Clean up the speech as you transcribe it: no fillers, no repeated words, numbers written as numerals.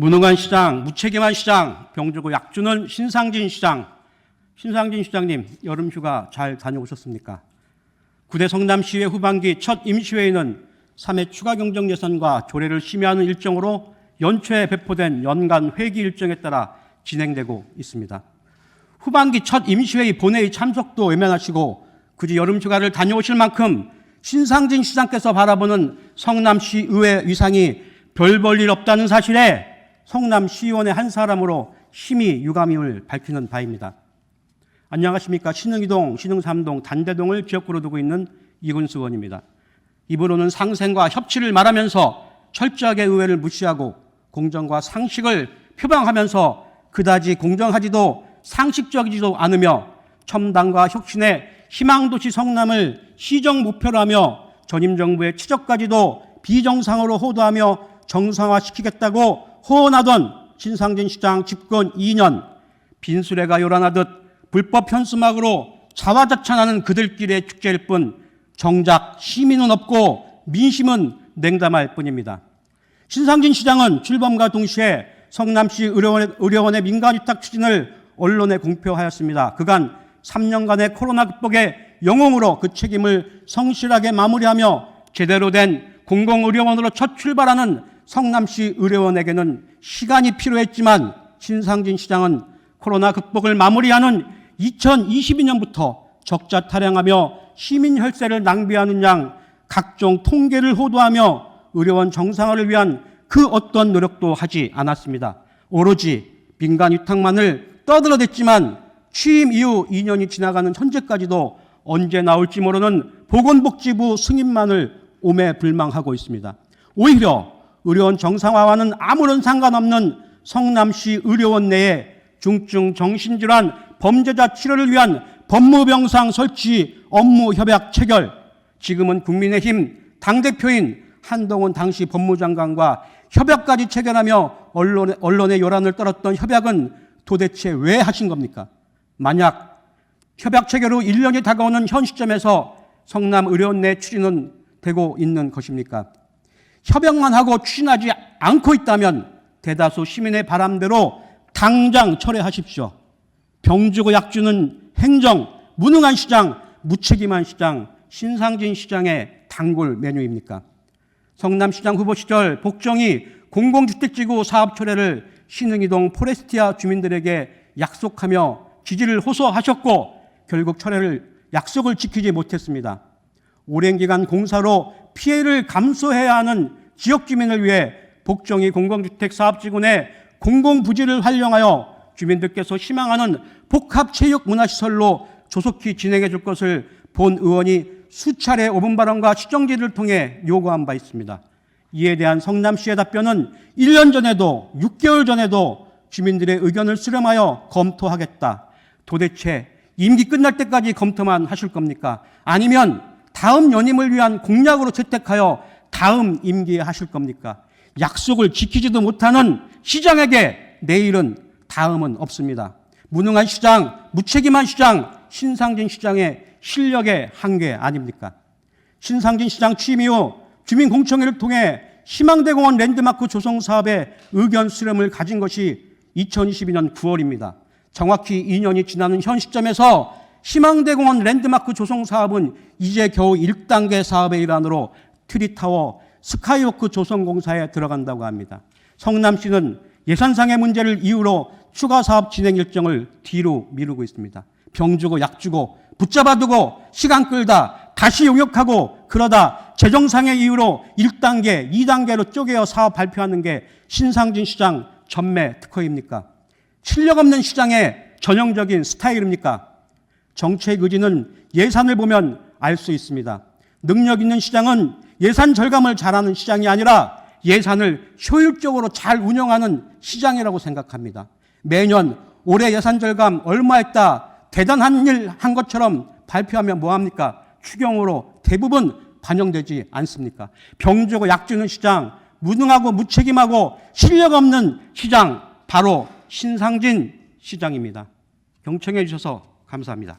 무능한 시장, 무책임한 시장, 병주고 약주는 신상진 시장. 신상진 시장님, 여름휴가 잘 다녀오셨습니까? 9대 성남시의회 후반기 첫 임시회의는 3회 추가 경정 예산과 조례를 심의하는 일정으로 연초에 배포된 연간 회기 일정에 따라 진행되고 있습니다. 후반기 첫 임시회의 본회의 참석도 외면하시고 굳이 여름휴가를 다녀오실 만큼 신상진 시장께서 바라보는 성남시 의회 위상이 별 볼 일 없다는 사실에 성남시의원의 한 사람으로 심히 유감임을 밝히는 바입니다. 안녕하십니까. 신흥2동, 신흥3동, 단대동을 지역구로 두고 있는 이군수 의원입니다. 입으로는 상생과 협치를 말하면서 철저하게 의회를 무시하고 공정과 상식을 표방하면서 그다지 공정하지도 상식적이지도 않으며 첨단과 혁신의 희망도시 성남을 시정 목표로 하며 전임 정부의 추적까지도 비정상으로 호도하며 정상화시키겠다고 호언하던 신상진 시장 집권 2년, 빈수레가 요란하듯 불법 현수막으로 자화자찬하는 그들끼리의 축제일 뿐 정작 시민은 없고 민심은 냉담할 뿐입니다. 신상진 시장은 출범과 동시에 성남시 의료원의 민간위탁 추진을 언론에 공표하였습니다. 그간 3년간의 코로나 극복의 영웅으로 그 책임을 성실하게 마무리하며 제대로 된 공공의료원으로 첫 출발하는 성남시 의료원에게는 시간이 필요했지만 신상진 시장은 코로나 극복을 마무리하는 2022년부터 적자 타령하며 시민 혈세를 낭비하는 양 각종 통계를 호도하며 의료원 정상화를 위한 그 어떤 노력도 하지 않았습니다. 오로지 민간 위탁만을 떠들어댔지만 취임 이후 2년이 지나가는 현재까지도 언제 나올지 모르는 보건복지부 승인만을 오매불망하고 있습니다. 오히려 의료원 정상화와는 아무런 상관없는 성남시 의료원 내에 중증 정신질환 범죄자 치료를 위한 법무병상 설치 업무 협약 체결, 지금은 국민의힘 당대표인 한동훈 당시 법무장관과 협약까지 체결하며 언론의 요란을 떨었던 협약은 도대체 왜 하신 겁니까? 만약 협약 체결 후 1년이 다가오는 현 시점에서 성남 의료원 내 추진은 되고 있는 것입니까? 협약만 하고 추진하지 않고 있다면 대다수 시민의 바람대로 당장 철회하십시오. 병주고 약주는 행정, 무능한 시장, 무책임한 시장, 신상진 시장의 단골 메뉴입니까? 성남시장 후보 시절 복정이 공공주택지구 사업 초래를 신흥2동 포레스티아 주민들에게 약속하며 지지를 호소하셨고 결국 철회를 약속을 지키지 못했습니다. 오랜 기간 공사로 피해를 감수해야 하는 지역 주민을 위해 복정이 공공주택 사업지구 내 공공부지를 활용하여 주민들께서 희망하는 복합체육문화시설로 조속히 진행해 줄 것을 본 의원이 수차례 5분 발언과 시정지를 통해 요구한 바 있습니다. 이에 대한 성남시의 답변은 1년 전에도 6개월 전에도 주민들의 의견을 수렴하여 검토하겠다. 도대체 임기 끝날 때까지 검토만 하실 겁니까? 아니면 다음 연임을 위한 공약으로 채택하여 다음 임기에 하실 겁니까? 약속을 지키지도 못하는 시장에게 내일은 다음은 없습니다. 무능한 시장, 무책임한 시장, 신상진 시장의 실력의 한계 아닙니까? 신상진 시장 취임 이후 주민공청회를 통해 희망대공원 랜드마크 조성 사업에 의견 수렴을 가진 것이 2022년 9월입니다. 정확히 2년이 지나는 현 시점에서 희망대공원 랜드마크 조성 사업은 이제 겨우 1단계 사업의 일환으로 트리타워 스카이워크 조성공사에 들어간다고 합니다. 성남시는 예산상의 문제를 이유로 추가 사업 진행 일정을 뒤로 미루고 있습니다. 병주고 약주고 붙잡아두고 시간 끌다 다시 용역하고 그러다 재정상의 이유로 1단계, 2단계로 쪼개어 사업 발표하는 게 신상진 시장 전매 특허입니까? 실력 없는 시장의 전형적인 스타일입니까? 정책 의지는 예산을 보면 알 수 있습니다. 능력 있는 시장은 예산 절감을 잘하는 시장이 아니라 예산을 효율적으로 잘 운영하는 시장이라고 생각합니다. 매년 올해 예산 절감 얼마 했다 대단한 일 한 것처럼 발표하면 뭐합니까? 추경으로 대부분 반영되지 않습니까? 병주고 약주는 시장, 무능하고 무책임하고 실력 없는 시장, 바로 신상진 시장입니다. 경청해 주셔서 감사합니다.